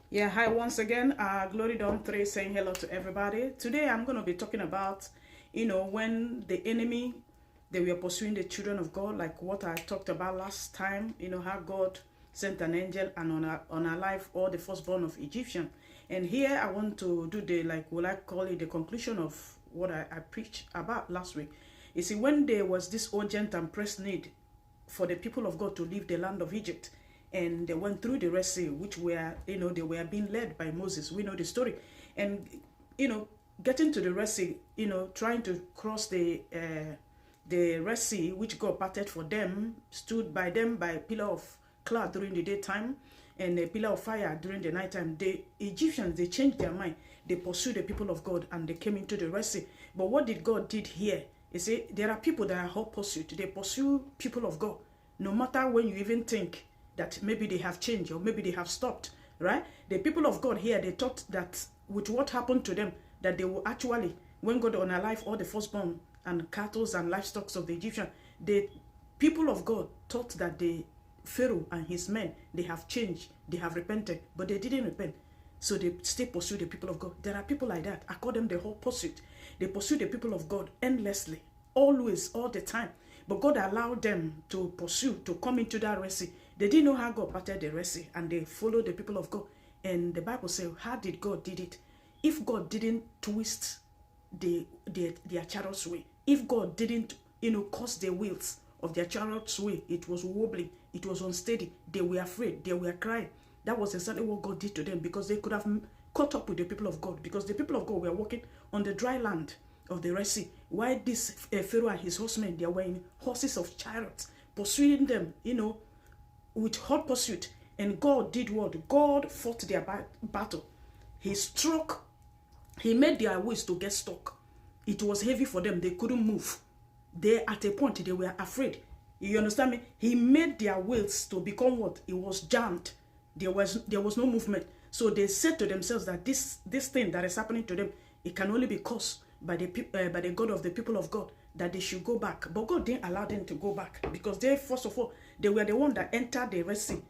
Yeah, hi once again. Glory Dawn 3 saying hello to everybody. Today I'm going to be talking about, when the enemy, they were pursuing the children of God, like what I talked about last time, how God sent an angel and on our life all the firstborn of Egyptian. And here I want to do the, like, will I call it the conclusion of what I preached about last week. You see, when there was this urgent and pressed need for the people of God to leave the land of Egypt, and they went through the Red Sea, which were, they were being led by Moses. We know the story. And, getting to the Red Sea, trying to cross the Red Sea, which God parted for them, stood by them by a pillar of cloud during the daytime and a pillar of fire during the nighttime. The Egyptians, they changed their mind. They pursued the people of God and they came into the Red Sea. But what did God did here? You see, there are people that are hot pursuit. They pursue people of God. No matter when you even think that maybe they have changed or maybe they have stopped, right? The people of God here, they thought that with what happened to them, that they will actually, when God unalive all the firstborn and cattle and livestock of the Egyptian, the people of God thought that the Pharaoh and his men, they have changed, they have repented, but they didn't repent. So they still pursue the people of God. There are people like that. I call them the whole pursuit. They pursue the people of God endlessly, always, all the time. But God allowed them to pursue, to come into that Red Sea. They didn't know how God parted the Red Sea, and they followed the people of God. And the Bible says, how did God did it? If God didn't twist their chariots way, if God didn't, cause the wheels of their chariots way, it was wobbling, it was unsteady, they were afraid, they were crying. That was exactly what God did to them, because they could have caught up with the people of God, because the people of God were walking on the dry land of the Red Sea, while this Pharaoh and his horsemen, they were in horses of chariots, pursuing them, with hot pursuit. And God did what? God fought their battle. He struck, he made their ways to get stuck. It was heavy for them, they couldn't move. They, at a point, they were afraid. You understand me? He made their wheels to become what? It was jammed. There was no movement. So they said to themselves that this thing that is happening to them, it can only be caused by the God of the people of God, that they should go back. But God didn't allow them to go back, because they, first of all, they were the one that entered the Red Sea,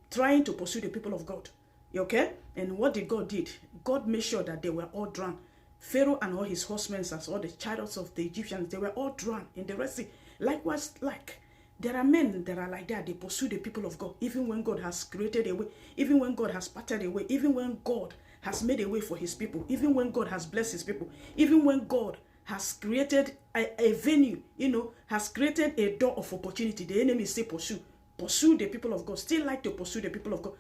trying to pursue the people of God. Okay? And what did God did? God made sure that they were all drowned. Pharaoh and all his horsemen, as all the chariots of the Egyptians, they were all drowned in the Red Sea. Likewise, there are men that are like that. They pursue the people of God, even when God has created a way, even when God has parted a way, even when God has made a way for his people, even when God has blessed his people, even when God has created a venue, has created a door of opportunity. The enemy still pursue the people of God, still like to pursue the people of God.